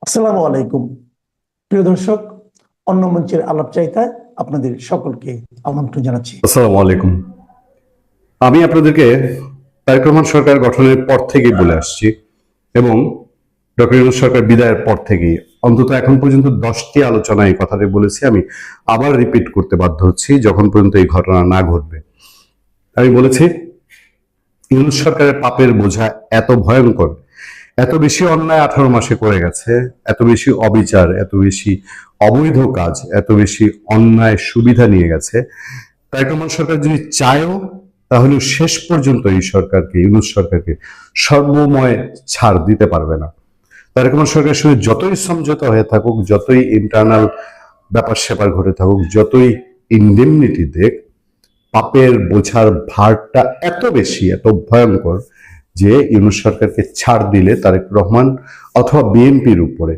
আসসালামু আলাইকুম। প্রিয় দর্শক, অন্য মঞ্চের আলাপ চাইতায় আপনাদের সকলকে আমন্ত্রণ জানাচ্ছি। আসসালামু আলাইকুম। আমি আপনাদেরকে তারেক রহমান সরকার গঠনের পর থেকেই বলে আসছি এবং ডক্টর ইউনূস সরকার বিদায়ের পর থেকেই অন্তত এখন পর্যন্ত 10টি আলোচনায় এই কথাটি বলেছি। আমি আবার রিপিট করতে বাধ্য হচ্ছি যখন পর্যন্ত এই ঘটনা না ঘটবে। আমি বলেছি ইউনূস সরকারের পাপের বোঝা এত ভয়ঙ্কর, এত বেশি অন্যায় 18 মাসে করে গেছে, এত বেশি অবিচার, এত বেশি অবৈধ কাজ, এত বেশি অন্যায় সুবিধা নিয়ে গেছে। তারেক রহমান সরকার যদি চায়ও তাহলে শেষ পর্যন্ত এই সরকারকে, ইউনূস সরকারকে সর্বময় ছাড় দিতে পারবে না। তারেক রহমান সরকারের সঙ্গে যতই সমঝোতা হয়ে থাকুক, যতই ইন্টারনাল ব্যাপার স্যাপার ঘটে থাকুক, যতই ইনডেমনিটি দেখ, পাপের বোঝার ভারটা এত বেশি, এত ভয়ঙ্কর যে ইউনূস সরকারকে ছাড় দিলে তারেক রহমান অথবা বিএনপির উপরে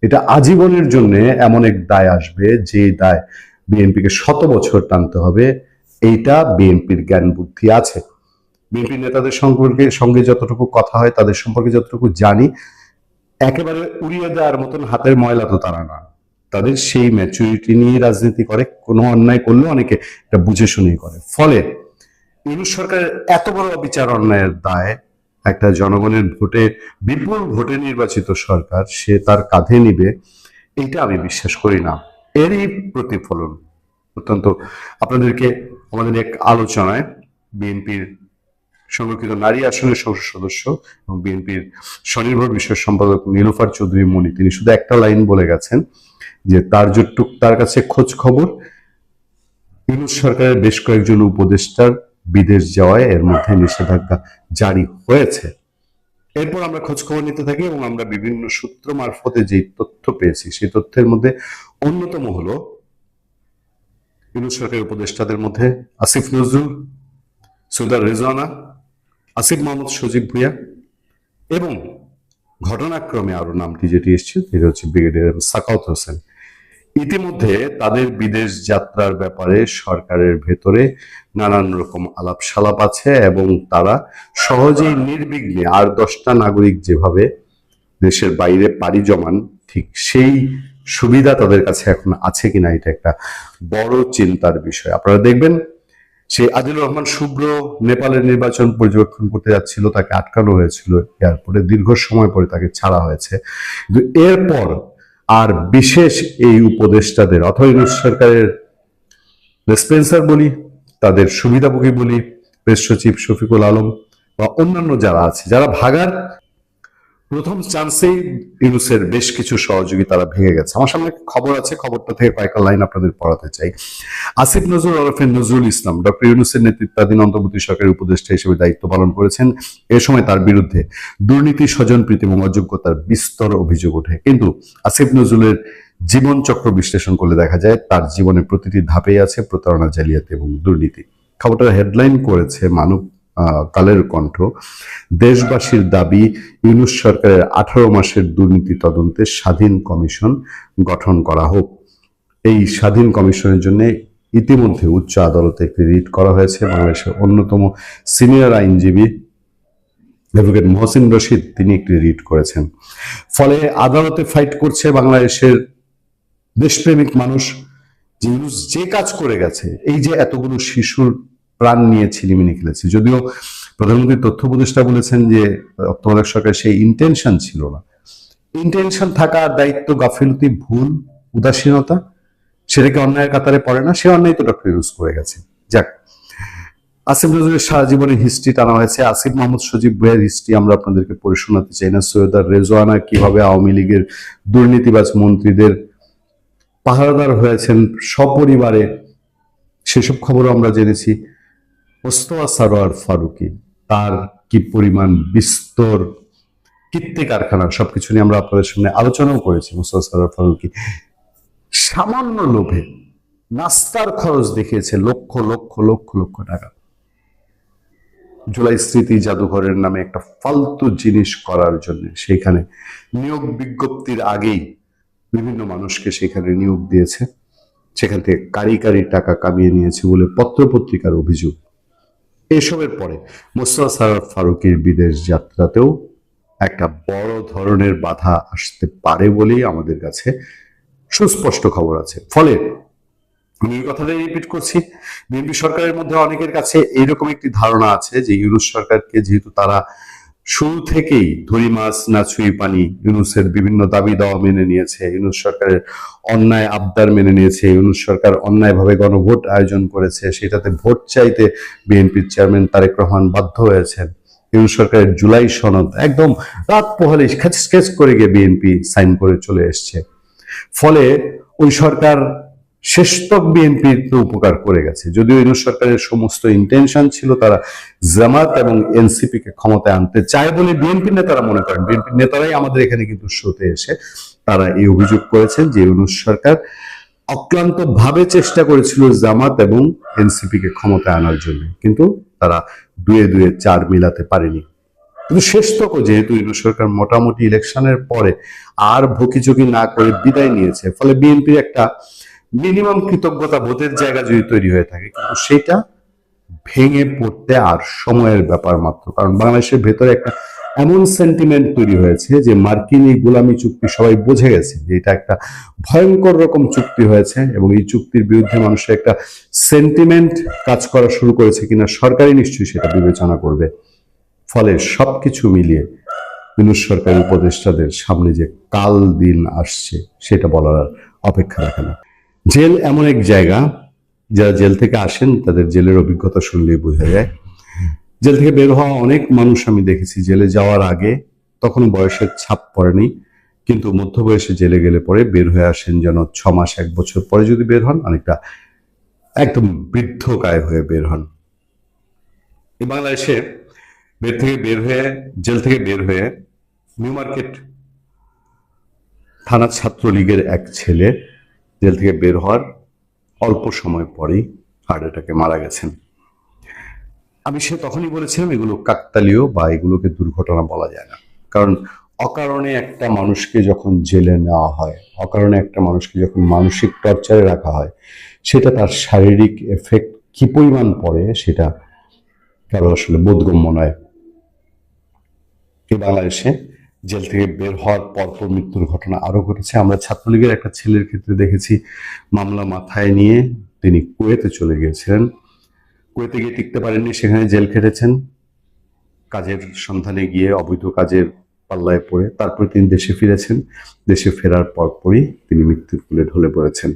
এটা আজীবনের জন্য এমন এক দায় আসবে যে দায় বিএনপিকে 100 বছর টানতে হবে। এইটা বিএনপির জ্ঞান বুদ্ধি আছে। বিএনপি নেতাদের সঙ্গে যতটুকু কথা হয়, তাদের সম্পর্কে যতটুকু জানি, একেবারে উড়িয়ে দেওয়ার মতন হাতের ময়লা তো তারা না। তাদের সেই ম্যাচুরিটি নিয়ে রাজনীতি করে, কোনো অন্যায় করলে অনেকে এটা বুঝে শুনেই করে। ফলে ইউনূস সরকারের এত বড় অবিচার অন্যায়ের দায় একটা জনগণের ভোটে, বিপুল ভোটে নির্বাচিত সরকার সে তার কাঁধে নিবে, এটা আমি বিশ্বাস করি না। এরই প্রতিফলন অত্যন্ত আপনাদেরকে আমাদের এক আলোচনায় বিএনপির সংরক্ষিত নারী আসনের সংসদ সদস্য এবং বিএনপির স্বনির্ভর বিষয় সম্পাদক নীলুফার চৌধুরী মনি, তিনি শুধু একটা লাইন বলে গেছেন যে তার যতটুক তার কাছে খোঁজ খবর, ইউনূস সরকারের বেশ কয়েকজন উপদেষ্টার বিদেশ যাওয়ায় এর মধ্যে নিষেধাজ্ঞা জারি হয়েছে। এরপর আমরা খোঁজ খবর নিতে থাকি এবং আমরা বিভিন্ন সূত্র মারফতে যে তথ্য পেয়েছি সেই তথ্যের মধ্যে অন্যতম হলো ইউনূস সরকারের উপদেষ্টাদের মধ্যে আসিফ নজরুল, সৈয়দা রেজওয়ানা, আসিফ মোহাম্মদ সজীব ভুঁইয়া এবং ঘটনাক্রমে আরো নামটি যেটি এসছে সেটা হচ্ছে ব্রিগেডিয়ার সাখাওয়াত হোসেন। ইতিমধ্যে তাদের বিদেশ যাত্রার ব্যাপারে সরকারের ভেতরে নানান রকম আলাপ সালাপ আছে এবং তারা সহজেই নির্বিঘ্নে আর 10টা নাগরিক যেভাবে দেশের বাইরে পাড়ি জমান, ঠিক সেই সুবিধা তাদের কাছে এখন আছে কিনা এটা একটা বড় চিন্তার বিষয়। আপনারা দেখবেন সেই আদিলুর রহমান শুভ্র নেপালের নির্বাচন পর্যবেক্ষণ করতে যাচ্ছিল, তাকে আটকানো হয়েছিল এয়ারপোর্টে, দীর্ঘ সময় পরে তাকে ছাড়া হয়েছে। কিন্তু এরপর আর বিশেষ এই উপদেষ্টাদের অথবা ইউনূস সরকারের স্পেন্সার বলি, তাদের সুবিধাভোগী বলি, প্রেস সচিব শফিকুল আলম বা অন্যান্য যারা আছে, যারা ভাগার প্রথম চান্সেই ইউনূসের বেশ কিছু সহযোগী তারা ভেঙে গেছে। আমার সামনে খবর আছে, খবরটা থেকে কয়েকটা লাইন আপনাদের পড়াতে চাই। আসিফ নজরুল ওরফে নজরুল ইসলাম ডক্টর ইউনূসের নেতৃত্বাধীন অন্তর্বর্তী সরকারের উপদেষ্টা হিসেবে দায়িত্ব পালন করেছেন। এ সময় তার বিরুদ্ধে দুর্নীতি, স্বজনপ্রীতি এবং অযোগ্যতার বিস্তর অভিযোগ ওঠে। কিন্তু আসিফ নজরুলের জীবন চক্র বিশ্লেষণ করলে দেখা যায় তার জীবনের প্রতিটি ধাপেই আছে প্রতারণা, জালিয়াতি এবং দুর্নীতি। খবরটা হেডলাইন করেছে মানব কালের কণ্ঠ। দেশবাসীর দাবি ইউনূস সরকারের 18 মাসের দুর্নীতি তদন্তে স্বাধীন কমিশন গঠন করা হোক। এই স্বাধীন কমিশনের জন্য ইতিমধ্যে উচ্চ আদালতে একটি রিট করা হয়েছে। বাংলাদেশের অন্যতম সিনিয়র আইনজীবী অ্যাডভোকেট মহসিন রশিদ তিনি একটি রিট করেছেন। ফলে আদালতে ফাইট করছে বাংলাদেশের দেশপ্রেমিক মানুষ। যে কাজ করে গেছে, এই যে এতগুলো শিশুর প্রাণ নিয়ে ছিনিমিনি খেলেছে, যদিও প্রধানমন্ত্রী তথ্য উপদেষ্টা বলেছেন যে তত্ত্বাবধায়ক সরকার সেই ইন্টেনশন ছিল না। ইন্টেনশন থাকা, দায়িত্ব গাফিলতি, ভুল, উদাসীনতা, সেটাকে অন্যায়ের কাতারে পড়ে না। সে অন্যায় তো ডক্টর ইউনূস করে গেছে। যাক, আসিফ নজরুলের সারা জীবনের হিস্ট্রি টানা হয়েছে। আসিফ মোহাম্মদ সজীব ভুঁইয়ার হিস্ট্রি আমরা আপনাদেরকে পড়ে শোনাতে চাই না। সৈয়দা রেজওয়ানা কিভাবে আওয়ামী লীগের দুর্নীতিবাজ মন্ত্রীদের পাহারাদার হয়েছেন সপরিবারে, সেসব খবরও আমরা জেনেছি। মোস্তফা সরোয়ার ফারুকী, তার কি পরিমাণ বিস্তর কীর্তি কারখানা, সবকিছু নিয়ে আমরা আপনাদের সামনে আলোচনাও করেছি। মোস্তফা সরোয়ার ফারুকী সামান্য লোভে নাস্তার খরচ দেখিয়েছে লক্ষ লক্ষ লক্ষ লক্ষ টাকা, জুলাই স্মৃতি জাদুঘরের নামে একটা ফালতু জিনিস করার জন্য। সেখানে নিয়োগ বিজ্ঞপ্তির আগেই বিভিন্ন মানুষকে সেখানে নিয়োগ দিয়েছে, সেখান থেকে কারি কারি টাকা কামিয়ে নিয়েছে বলে পত্রপত্রিকার অভিযোগ। এসবের পরে মোস্তফা সরোয়ার ফারুকীর বিদেশ যাত্রাতেও একটা বড় ধরনের বাধা আসতে পারে বলেই আমাদের কাছে সুস্পষ্ট খবর আছে। ফলে আমি এই কথাটাই রিপিট করছি, বিএনপি সরকারের মধ্যে অনেকের কাছে এইরকম একটি ধারণা আছে যে ইউনূস সরকারকে যেহেতু তারা শুরু থেকেই ধরি মাছ না ছুঁই পানি, ইউনূসের বিভিন্ন দাবি দাওয়া মেনে নিয়েছে, ইউনূস সরকারের অন্যায় আবদার মেনে নিয়েছে, ইউনূস সরকার অন্যায়ভাবে গণভোট আয়োজন করেছে, সেটাতে ভোট চাইতে বিএনপির চেয়ারম্যান তারেক রহমান বাধ্য হয়েছেন, ইউনূস সরকারের জুলাই সনদ একদম রাত পোহালে স্কেচ করে গিয়ে বিএনপি সাইন করে চলে এসছে। ফলে ওই সরকার শেষতক বিএনপির উপকার করে গেছে। যদিও ইউনূস সরকারের সমস্ত ইন্টেনশন ছিল তারা জামাত এবং এনসিপি কে ক্ষমতায় আনতে চায় বলে বিএনপি নেতারা মনে করেন। বিএনপি নেতারাই আমাদের এখানে কিন্তু শোতে এসে তারা এই অভিযোগ করেছেন যে ইউনূস সরকার অক্লান্ত ভাবে চেষ্টা করেছিল জামাত এবং এনসিপি কে ক্ষমতায় আনার জন্য, কিন্তু তারা দুয়ে দুয়ে চার মিলাতে পারেনি। কিন্তু শেষতক যেহেতু ইউনূস সরকার মোটামুটি ইলেকশনের পরে আর ভুকিচুকি না করে বিদায় নিয়েছে, ফলে বিএনপির একটা মিনিমাম কৃতজ্ঞতা বোধের জায়গা যদি তৈরি হয়ে থাকে, কিন্তু সেটা ভেঙে পড়তে আর সময়ের ব্যাপার মাত্র। কারণ বাংলাদেশের ভেতরে একটা এমন সেন্টিমেন্ট তৈরি হয়েছে যে মার্কিন এই গোলামি চুক্তি সবাই বুঝে গেছে যে এটা একটা ভয়ঙ্কর রকম চুক্তি হয়েছে, এবং এই চুক্তির বিরুদ্ধে মানুষের একটা সেন্টিমেন্ট কাজ করা শুরু করেছে কিনা সরকারই নিশ্চয়ই সেটা বিবেচনা করবে। ফলে সবকিছু মিলিয়ে ইউনূস সরকারের উপদেষ্টাদের সামনে যে কাল দিন আসছে সেটা বলার অপেক্ষা রাখে না। জেল এমন এক জায়গা, যারা জেল থেকে আসেন তাদের জেলের অভিজ্ঞতা শুনলেই বোঝা যায়। জেল থেকে বের হওয়া অনেক মানুষ আমি দেখেছি জেলে যাওয়ার আগে তখন বয়সের ছাপ পড়েনি, কিন্তু মধ্য বয়সে জেলে গেলে পরে বের হয়ে আসেন যেন 6 মাস 1 বছর পরে যদি বের হন অনেকটা একদম বৃদ্ধ কায় হয়ে বের হন। এই বাংলাদেশে জেল থেকে বের হয়ে নিউ মার্কেট থানা ছাত্রলীগের এক ছেলে জেল থেকে বের হওয়ার অল্প সময় পরেই হার্ট অ্যাটাকে মারা গেছেন। সে তখনই বলেছিলাম এগুলো কাকতালীয় বা এগুলোকে দুর্ঘটনা বলা যায় না, কারণ অকারণে একটা মানুষকে যখন জেলে নেওয়া হয়, অকারণে একটা মানুষকে যখন মানসিক টর্চারে রাখা হয়, সেটা তার শারীরিক এফেক্ট কি পরিমাণ পড়ে সেটা কারো আসলে বোধগম্য নয়। এই বাংলাদেশে জেল থেকে বের হওয়ার পরপর মৃত্যুর ঘটনা আরো ঘটেছে। আমরা ছাত্রলীগের একটা ছেলের ক্ষেত্রে দেখেছি, মামলা মাথায় নিয়ে তিনি কুয়েতে চলে গিয়েছিলেন, কুয়েতে গিয়ে টিকতে পারেননি, সেখানে জেল খেটেছেন, কাজের সন্ধানে গিয়ে অবৈধ কাজের পাল্লায় পড়ে তারপরে তিনি দেশে ফিরেছেন। দেশে ফেরার পরপরই তিনি মৃত্যুর কোলে ঢলে পড়েছেন।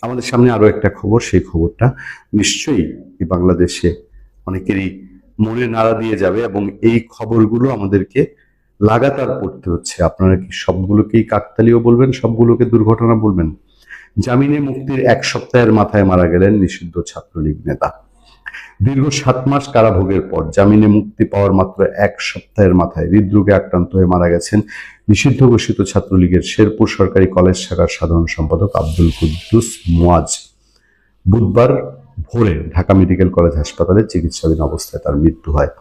আমাদের সামনে আরো একটা খবর, সেই খবরটা নিশ্চয়ই এই বাংলাদেশে অনেকেরই মনে নাড়া দিয়ে যাবে, এবং এই খবরগুলো আমাদেরকে লাগাতার পড়তে হচ্ছে। আপনারা কি সবগুলোকেই কাকতালীয় বলবেন, সবগুলোকে দুর্ঘটনা বলবেন? জামিনে মুক্তির 1 সপ্তাহের মাথায় মারা গেলেন নিষিদ্ধ ছাত্রলীগ নেতা। দীর্ঘ 7 মাস কারাভোগের পর জামিনে মুক্তি পাওয়ার মাত্র 1 সপ্তাহের মাথায় হৃদরোগে আক্রান্ত হয়ে মারা গেছেন নিষিদ্ধ ঘোষিত ছাত্রলীগের শেরপুর সরকারি কলেজ শাখার সাধারণ সম্পাদক আব্দুল কুদ্দুস মুয়াজ। বুধবার ভোরে ঢাকা মেডিকেল কলেজ হাসপাতালে চিকিৎসাধীন অবস্থায় তার মৃত্যু হয়।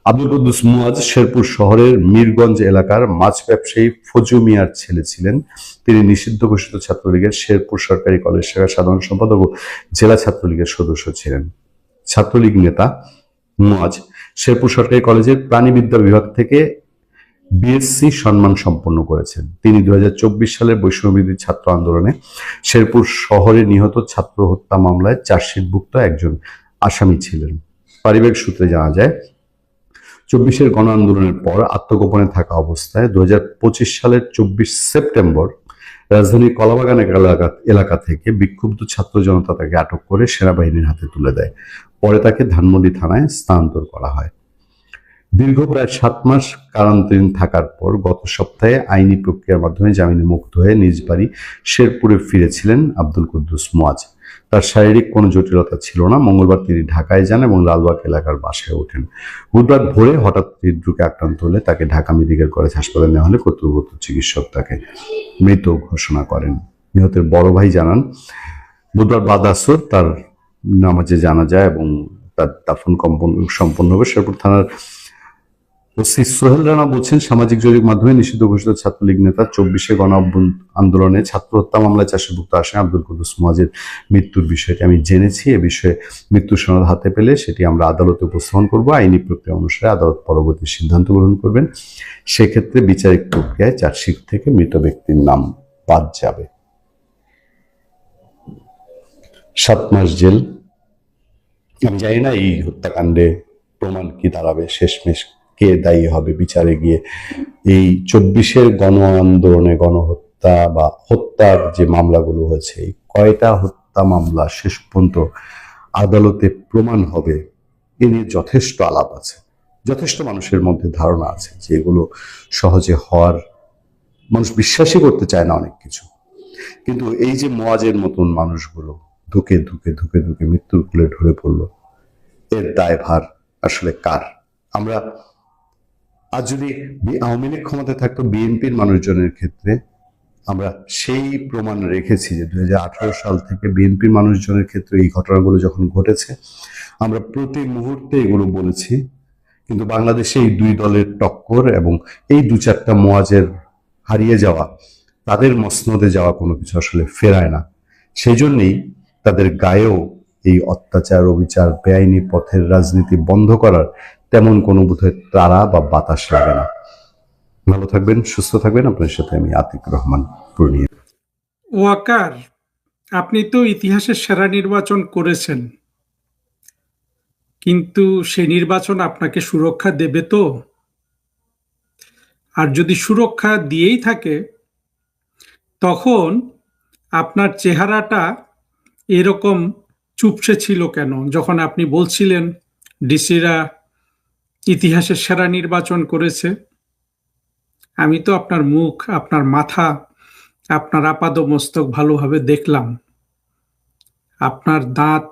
আব্দুল কুদ্দুস মুয়াজ শেরপুর শহরের মিরগঞ্জ এলাকার মাছ ব্যবসায়ী ফজু মিয়ার ছেলে ছিলেন। তিনি নিষিদ্ধ ঘোষিত ছাত্রলীগের শেরপুর সরকারি কলেজ শাখার সাধারণ সম্পাদক ও জেলা ছাত্রলীগের সদস্য ছিলেন। ছাত্রলীগ নেতা মুয়াজ শেরপুর সরকারি কলেজের প্রাণীবিদ্যা বিভাগ থেকে বিএসসি সম্মান সম্পন্ন করেছেন। তিনি 2024 সালের বৈষম্যবিরোধী ছাত্র আন্দোলনে শেরপুর শহরে নিহত ছাত্র হত্যা মামলায় চার্জশিটভুক্ত একজন আসামি ছিলেন। পারিবারিক সূত্রে জানা যায়, 24-এর গণ আন্দোলনের পর আত্মগোপনে থাকা অবস্থায় 2025 সালের 24 সেপ্টেম্বর রাজধানীর কলাবাগান এলাকা থেকে বিক্ষুব্ধ ছাত্র জনতা তাকে আটক করে সেনাবাহিনীর হাতে তুলে দেয়। পরে তাকে ধানমন্ডি থানায় স্থানান্তর করা হয়। দীর্ঘ প্রায় 7 মাস কারান্তরীণ থাকার পর গত সপ্তাহে আইনি প্রক্রিয়ার মাধ্যমে জামিনে মুক্ত হয়ে নিজ বাড়ি শেরপুরে ফিরেছিলেন আব্দুল কুদ্দুস মুয়াজ। তার শারীরিক কোনো জটিলতা ছিল না। মঙ্গলবার তিনি ঢাকায় যান এবং লালবাগ এলাকার বাসায় ওঠেন। বুধবার ভোরে হঠাৎ হৃদরোগে আক্রান্ত হলে তাকে ঢাকা মেডিকেল কলেজ হাসপাতালে নেওয়া হলে কর্তব্যরত চিকিৎসক তাকে মৃত ঘোষণা করেন। নিহতের বড় ভাই জানান, বুধবার বাদ আসর তার নামাজে জানাজা এবং তার দাফন সম্পন্ন হবে। শেরপুর থানার ওসি সোহেল রানা বলছেন, সামাজিক যোগাযোগ মাধ্যমে নিষিদ্ধ ঘোষিত ছাত্রলীগ নেতা 24শে আন্দোলনে ছাত্র হত্যা মামলায় চাষিভুক্ত আসামি আব্দুল কুদ্দুস মুয়াজের মৃত্যুর বিষয়টি আমি জেনেছি। এ বিষয়ে মৃত্যু সনদ হাতে পেলে সেটি আমরা আদালতে উপস্থাপন করব। আইনি প্রক্রিয়া অনুসারে আদালত পরবর্তী সিদ্ধান্ত গ্রহণ করবেন। সেক্ষেত্রে বিচারিক প্রক্রিয়ায় চার্জশিট থেকে মৃত ব্যক্তির নাম বাদ যাবে। 7 মাস জেল। আমি জানি না এই হত্যাকাণ্ডে প্রমাণ কি দাঁড়াবে, শেষমেশ কে দায়ী হবে বিচারে গিয়ে। এই 24-এর গণ আন্দোলনে গণহত্যা বা হত্যার যে মামলাগুলো হয়েছে, এই কয়টা হত্যা মামলা শেষ পর্যন্ত আদালতে প্রমাণ হবে, এ নিয়ে যথেষ্ট আলাপ আছে, যথেষ্ট মানুষের মধ্যে ধারণা আছে যে এগুলো সহজে হওয়ার, মানুষ বিশ্বাসই করতে চায় না অনেক কিছু। কিন্তু এই যে মুয়াজের মতন মানুষগুলো ধুকে ধুকে ধুকে ধুকে মৃত্যুর কোলে ঢলে পড়লো, এর দায়ভার আসলে কার? আমরা আজ যদি আওয়ামী লীগ ক্ষমতায় থাকতো, বিএনপির মানুষজনের ক্ষেত্রে আমরা সেই প্রমাণ রেখেছি যে 2018 সাল থেকে বিএনপির মানুষজনের ক্ষেত্রে এই ঘটনাগুলো যখন ঘটেছে, আমরা প্রতি মুহূর্তে এগুলো বলেছি। কিন্তু বাংলাদেশে এই দুই দলের টক্কর এবং এই 2-4টা মুয়াজের হারিয়ে যাওয়া, তাদের মসনদে যাওয়া কোনো কিছু আসলে ফেরায় না। সেই জন্যই তাদের গায়েও এই অত্যাচার, অবিচার, বেআইনি পথের রাজনীতি বন্ধ করার তেমন কোনো বোধহয় তারা বা বাতাস লাগে না। ভালো থাকবেন, সুস্থ থাকবেন। আপনার সাথে আমি আতিক রহমান পূর্ণিয়া। ওয়াকার, আপনি তো ইতিহাসের সেরা নির্বাচন করেছেন, কিন্তু সেই নির্বাচন আপনাকে সুরক্ষা দেবে তো? আর যদি সুরক্ষা দিয়েই থাকে, তখন আপনার চেহারাটা এরকম চুপসে ছিল কেন যখন আপনি বলছিলেন ডিসিরা ইতিহাসের সেরা নির্বাচন করেছে? আমি তো আপনার মুখ, আপনার মাথা, আপনার আপাদমস্তক ভালোভাবে দেখলাম। আপনার দাঁত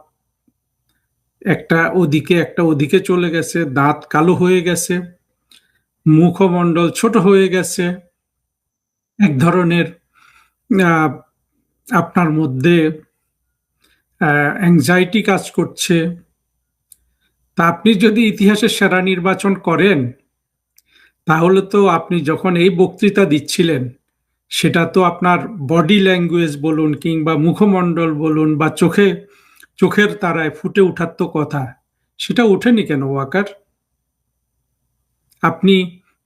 একটা ওদিকে চলে গেছে, দাঁত কালো হয়ে গেছে, মুখমণ্ডল ছোট হয়ে গেছে, এক ধরনের আপনার মধ্যে অ্যাংজাইটি কাজ করছে। তা আপনি যদি ইতিহাসের সেরা নির্বাচন করেন, তাহলে তো আপনি যখন এই বক্তৃতা দিচ্ছিলেন, সেটা তো আপনার বডি ল্যাঙ্গুয়েজ বলুন কিংবা মুখমণ্ডল বলুন বা চোখের তারায় ফুটে ওঠার তো কথা, সেটা ওঠেনি কেন ওয়াকার? আপনি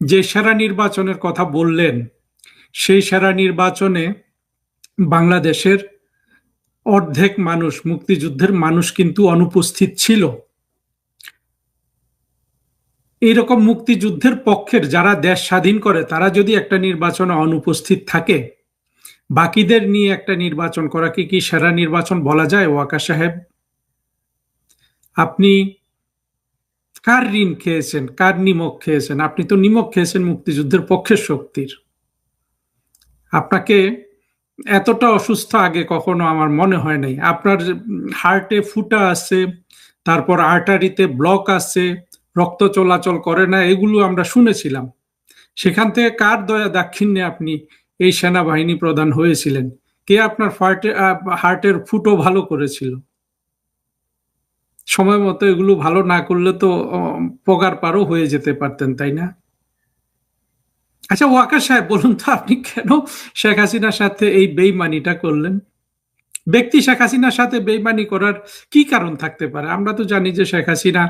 যে সেরা নির্বাচনের কথা বললেন, সেই সেরা নির্বাচনে বাংলাদেশের অর্ধেক মানুষ, মুক্তিযুদ্ধের মানুষ কিন্তু অনুপস্থিত ছিল। এইরকম মুক্তিযুদ্ধের পক্ষের যারা দেশ স্বাধীন করে, তারা যদি একটা নির্বাচনে অনুপস্থিত থাকে, বাকিদের নিয়ে একটা নির্বাচন করাকে কি সেরা নির্বাচন বলা যায় ওয়াকার সাহেব? আপনি কার ঋণ খেয়েছেন, কার নিমক খেয়েছেন? আপনি তো নিমক খেয়েছেন মুক্তিযুদ্ধের পক্ষের শক্তির। আপনাকে এতটা অসুস্থ আগে কখনো আমার মনে হয় নাই। আপনার হার্টে ফুটা আছে, তারপর আর্টারিতে ব্লক আছে, রক্ত চলাচল করে না, এগুলো আমরা শুনেছিলাম। সেখান থেকে কার দয়া দাক্ষিণ্যে আপনি এই সেনাবাহিনী প্রধান হয়েছিলেন? কে আপনার হার্টের ফুটো ভালো করেছিল? সময় মতো এগুলো ভালো না করলে তো পগার পারও হয়ে যেতে পারতেন, তাই না? আচ্ছা ওয়াকার সাহেব, বলুন তো আপনি কেন শেখ হাসিনার সাথে এই বেইমানিটা করলেন? ব্যক্তি শেখ হাসিনার সাথে বেইমানি করার কি কারণ থাকতে পারে? আমরা তো জানি যে শেখ হাসিনা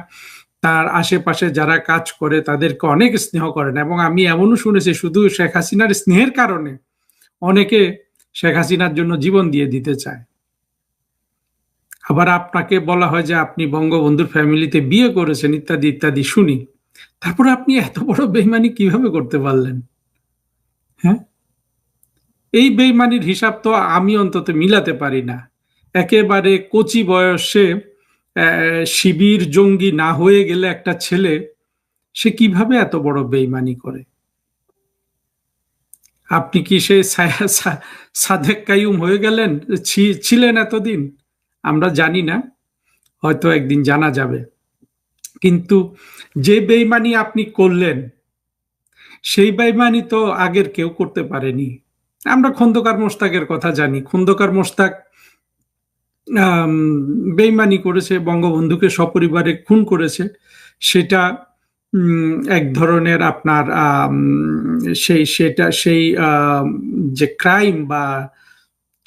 তার আশেপাশে যারা কাজ করে তাদেরকে অনেক স্নেহ করেন, এবং আমি এমনও শুনেছি শুধু শেখ হাসিনার স্নেহের কারণে অনেকে শেখ হাসিনার জন্য জীবন দিয়ে দিতে চায়। আবার আপনাকে বলা হয় যে আপনি বঙ্গবন্ধুর ফ্যামিলিতে বিয়ে করেছেন, ইত্যাদি ইত্যাদি শুনি। তারপরে আপনি এত বড় বেইমানি কিভাবে করতে পারলেন? হ্যাঁ, এই বেইমানির হিসাব তো আমি অন্তত মিলাতে পারি না। একেবারে কচি বয়সে শিবির জঙ্গি না হয়ে গেলে একটা ছেলে, সে কিভাবে এত বড় বেইমানি করে? আপনি কি সে সাদেক কাইয়ুম হয়ে গেলেন? ছিলেন এতদিন? আমরা জানি না, হয়তো একদিন জানা যাবে। কিন্তু যে বেইমানি আপনি করলেন, সেই বেইমানি তো আগের কেউ করতে পারেনি। আমরা খন্দকার মোশতাকের কথা জানি। খন্দকার মোশতাক বেইমানি করেছে, বঙ্গবন্ধুকে সপরিবারে খুন করেছে। সেটা এক ধরনের আপনার সেই যে ক্রাইম বা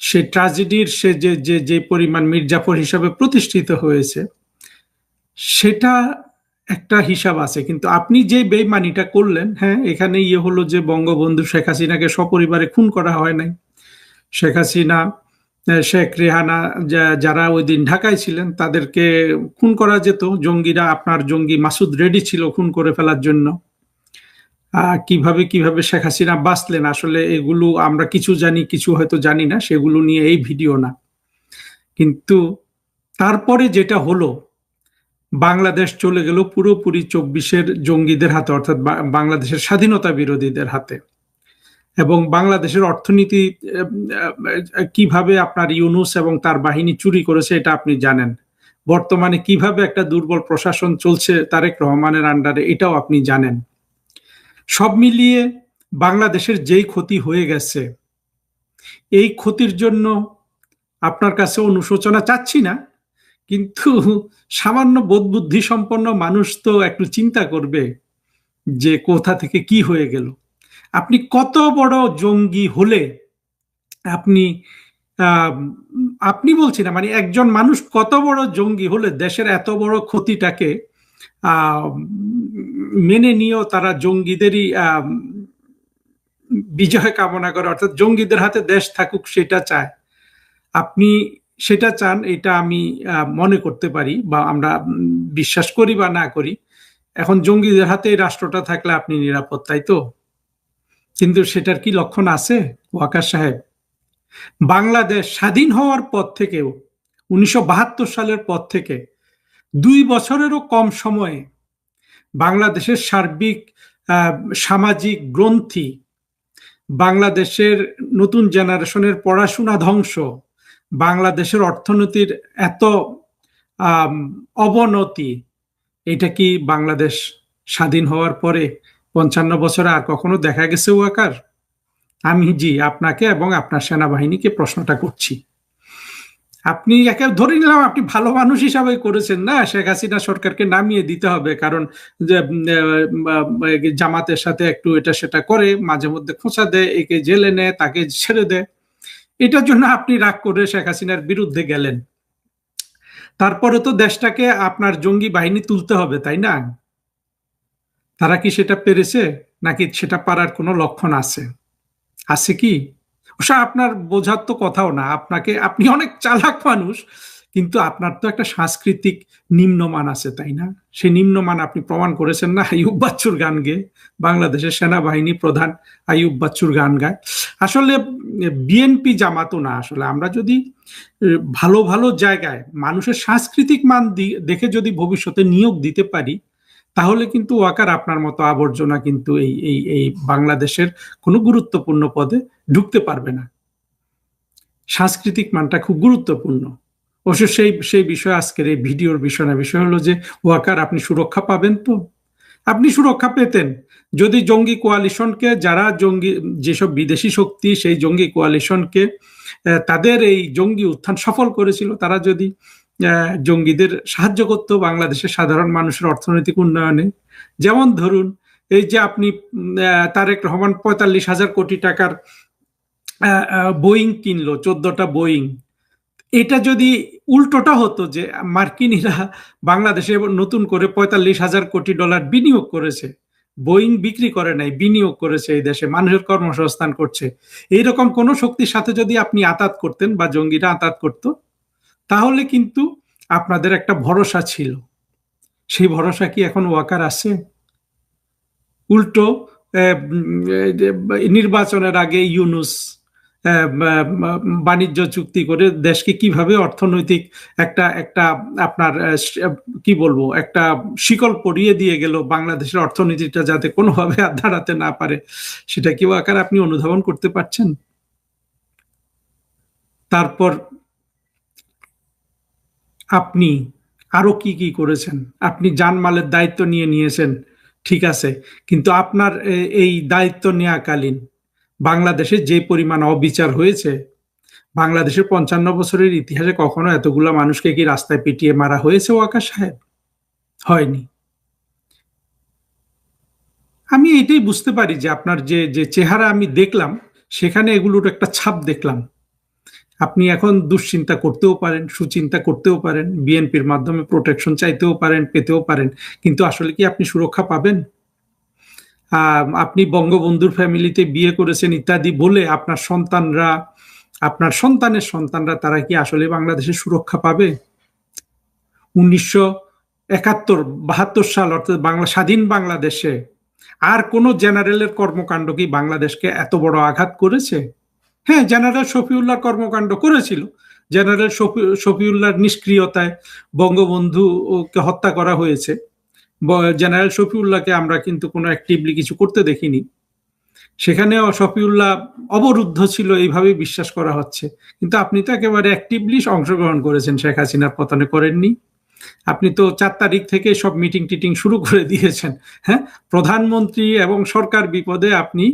সেই ট্র্যাজেডির সে যে যে যে পরিমাণ মির্জাফর হিসাবে প্রতিষ্ঠিত হয়েছে, সেটা একটা হিসাব আছে। কিন্তু আপনি যে বেইমানিটা করলেন, হ্যাঁ, এখানে ইয়ে হলো যে বঙ্গবন্ধু শেখ হাসিনাকে সপরিবারে খুন করা হয় নাই। শেখ হাসিনা, শেখ রেহানা যারা ওই দিন ঢাকায় ছিলেন তাদেরকে খুন করা যেত। জঙ্গিরা, আপনার জঙ্গি মাসুদ রেডি ছিল খুন করে ফেলার জন্য। কিভাবে কিভাবে শেখ হাসিনা বাঁচলেন, আসলে এগুলো আমরা কিছু জানি, কিছু হয়তো জানি না, সেগুলো নিয়ে এই ভিডিও না। কিন্তু তারপরে যেটা হলো, বাংলাদেশ চলে গেল পুরোপুরি 24-এর জঙ্গিদের হাতে, অর্থাৎ বাংলাদেশের স্বাধীনতা বিরোধীদের হাতে। এবং বাংলাদেশের অর্থনীতি কিভাবে আপনার ইউনূস এবং তার বাহিনী চুরি করেছে এটা আপনি জানেন। বর্তমানে কিভাবে একটা দুর্বল প্রশাসন চলছে তারেক রহমানের আন্ডারে, এটাও আপনি জানেন। সব মিলিয়ে বাংলাদেশের যেই ক্ষতি হয়ে গেছে, এই ক্ষতির জন্য আপনার কাছে অনুশোচনা চাচ্ছি না, কিন্তু সামান্য বোধ বুদ্ধি সম্পন্ন মানুষ তো একটু চিন্তা করবে যে কোথা থেকে কি হয়ে গেল। আপনি কত বড় জঙ্গি হলে আপনি আপনি বলছি না, মানে একজন মানুষ কত বড় জঙ্গি হলে দেশের এত বড় ক্ষতিটাকে মেনে নিয়েও তারা জঙ্গিদেরই বিজয় কামনা করে, অর্থাৎ জঙ্গিদের হাতে দেশ থাকুক সেটা চায়। আপনি সেটা চান, এটা আমি মনে করতে পারি, বা আমরা বিশ্বাস করি বা না করি। এখন জঙ্গিদের হাতে এই রাষ্ট্রটা থাকলে আপনি নিরাপদ, তাই তো? কিন্তু সেটার কি লক্ষণ আছে ওয়াকার সাহেব? বাংলাদেশ স্বাধীন হওয়ার পর থেকেও, 1972 সালের পর থেকে 2 বছরেরও কম সময়ে বাংলাদেশের সার্বিক সামাজিক গ্রন্থি, বাংলাদেশের নতুন জেনারেশনের পড়াশোনা ধ্বংস, বাংলাদেশের অর্থনীতির এত অবনতি, এটা কি বাংলাদেশ স্বাধীন হওয়ার পরে 55 বছরে আর কখনো দেখা গেছে ওয়াকার? আমি আপনাকে এবং আপনার সেনাবাহিনীকে প্রশ্নটা করছি। আপনি একে ধরে নিলাম আপনি ভালো মানুষ হিসাবে করেছেন, না শেখ হাসিনা সরকারকে নামিয়ে দিতে হবে, কারণ জামাতের সাথে একটু এটা সেটা করে, মাঝে মধ্যে খোঁচা দেয়, একে জেলে নেয়, তাকে ছেড়ে দেয়, এটার জন্য আপনি রাগ করে শেখ হাসিনার বিরুদ্ধে গেলেন। তারপরে তো দেশটাকে আপনার জঙ্গি বাহিনী তুলতে হবে, তাই না? তারা কি সেটা পেরেছে, নাকি সেটা পারার কোনো লক্ষণ আছে? আছে কি? ওসব আপনার বোঝার তো কথাও না। আপনি অনেক চালাক মানুষ, কিন্তু আপনার তো একটা সাংস্কৃতিক নিম্নমান আছে, তাই না? সেই নিম্নমান আপনি প্রমাণ করেছেন না আইয়ুব বাচ্চুর গান গেয়ে। বাংলাদেশের সেনাবাহিনী প্রধান আইয়ুব বাচ্চুর গান গায়। আসলে বিএনপি জামাতও না, আসলে আমরা যদি ভালো ভালো জায়গায় মানুষের সাংস্কৃতিক মান দেখে যদি ভবিষ্যতে নিয়োগ দিতে পারি, তাহলে কিন্তু ওয়াকার আপনার মতো আবর্জনা কিন্তু এই বাংলাদেশের কোনো গুরুত্বপূর্ণ পদে ঢুকতে পারবে না। সাংস্কৃতিক মানটা খুব গুরুত্বপূর্ণ। অবশ্য সেই বিষয় আজকের এই ভিডিওর বিষয় না। বিষয় হলো যে ওয়াকার আপনি সুরক্ষা পাবেন তো? আপনি সুরক্ষা পেতেন যদি জঙ্গি কোয়ালিশনকে, যারা জঙ্গি, যেসব বিদেশি শক্তি সেই জঙ্গি কোয়ালিশনকে তাদের এই জঙ্গি উত্থান সফল করেছিল, তারা যদি জঙ্গিদের সাহায্য করতো বাংলাদেশের সাধারণ মানুষের অর্থনৈতিক উন্নয়নে। যেমন ধরুন, এই যে আপনি তারেক রহমান 45,000 কোটি টাকার বোয়িং কিনলো, 14টা বোয়িং। এটা যদি উল্টোটা হতো, যে মার্কিনীরা বাংলাদেশে নতুন করে 45,000 কোটি ডলার বিনিয়োগ করেছে, বোয়িং বিক্রি করে নাই, বিনিয়োগ করেছে এই দেশে, মানুষের কর্মসংস্থান করছে, এইরকম কোন শক্তির সাথে যদি আপনি আতাত করতেন বা জঙ্গিরা আতাত করত, তাহলে কিন্তু আপনাদের একটা ভরসা ছিল। সেই ভরসা কি এখন ওয়াকার আছে? উল্টো নির্বাচনের আগে ইউনূস বাণিজ্য চুক্তি করে দেশকে কিভাবে অর্থনৈতিক একটা আপনার কি বলবো, একটা শিকল পরিয়ে দিয়ে গেল, বাংলাদেশের অর্থনীতিটা যাতে কোনোভাবে আর দাঁড়াতে না পারে, সেটা কি ওয়াকার আপনি অনুধাবন করতে পারছেন? তারপর আপনি আরো কি কি করেছেন? আপনি জানমালের দায়িত্ব নিয়েছেন, ঠিক আছে, কিন্তু আপনার এই দায়িত্ব নেওয়াকালীন বাংলাদেশে যে পরিমাণ অবিচার হয়েছে, বাংলাদেশের 55 বছরের ইতিহাসে কখনো এতগুলা মানুষকে কি রাস্তায় পিটিয়ে মারা হয়েছে ওয়াকার সাহেব? হয়নি। আমি এটাই বুঝতে পারি যে আপনার যে যে চেহারা আমি দেখলাম সেখানে এগুলোর একটা ছাপ দেখলাম। আপনি এখন দুশ্চিন্তা করতেও পারেন, সুচিন্তা করতেও পারেন, বিএনপির মাধ্যমে প্রোটেকশন চাইতেও পারেন, পেতেও পারেন, কিন্তু আসলে কি আপনি সুরক্ষা পাবেন? আপনি বঙ্গবন্ধুর ফ্যামিলিতে বিয়ে করেছেন ইত্যাদি বলে আপনার সন্তানরা, আপনার সন্তানের সন্তানরা, তারা কি আসলে বাংলাদেশে সুরক্ষা পাবে? 1971-72 সাল অর্থাৎ স্বাধীন বাংলাদেশে আর কোন জেনারেলের কর্মকাণ্ড কি বাংলাদেশকে এত বড় আঘাত করেছে? হ্যাঁ, জেনারেল শফিউল্লাহর কর্মকাণ্ড করেছিল। জেনারেল শফিউল্লাহর নিষ্ক্রিয়তায় বঙ্গবন্ধুকে হত্যা করা হয়েছে। জেনারেল শফিউল্লাহকে আমরা কিন্তু কোনো অ্যাক্টিভলি কিছু করতে দেখিনি। সেখানেও শফিউল্লাহ অবরুদ্ধ ছিল এইভাবে বিশ্বাস করা হচ্ছে, কিন্তু আপনি তো একেবারে অ্যাক্টিভলি অংশগ্রহণ করেছেন, শেখ হাসিনার পতনে করেননি? আপনি তো 4 তারিখ থেকে সব মিটিং টিটিং শুরু করে দিয়েছেন। হ্যাঁ, প্রধানমন্ত্রী এবং সরকার বিপদে আপনি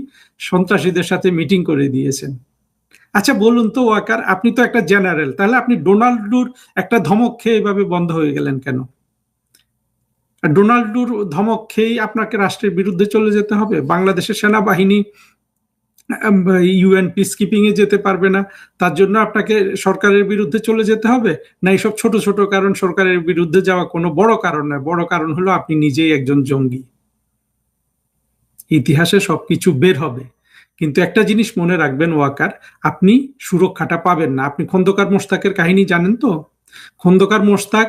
সন্ত্রাসীদের সাথে মিটিং করে দিয়েছেন। আচ্ছা বলুন তো ওয়াকার, আপনি তো একটা জেনারেল, তাহলে আপনি ডোনাল্ডুর একটা ধমক খেয়ে এভাবে বন্ধ হয়ে গেলেন কেন? ডোনাল্ডুর ধমক খেয়েই আপনাকে রাষ্ট্রের বিরুদ্ধে চলে যেতে হবে? বাংলাদেশের সেনাবাহিনী ইউএন পিস কিপিং এ যেতে পারবে না, তার জন্য আপনাকে সরকারের বিরুদ্ধে চলে যেতে হবে? না, এইসব ছোট ছোট কারণ সরকারের বিরুদ্ধে যাওয়া কোনো বড় কারণ নয়। বড় কারণ হলো আপনি নিজেই একজন জঙ্গি। ইতিহাসে সবকিছু বের হবে, কিন্তু একটা জিনিস মনে রাখবেন ওয়াকার, আপনি সুরক্ষাটা পাবেন না। আপনি খন্দকার মোশতাকের কাহিনী জানেন তো? খন্দকার মোশতাক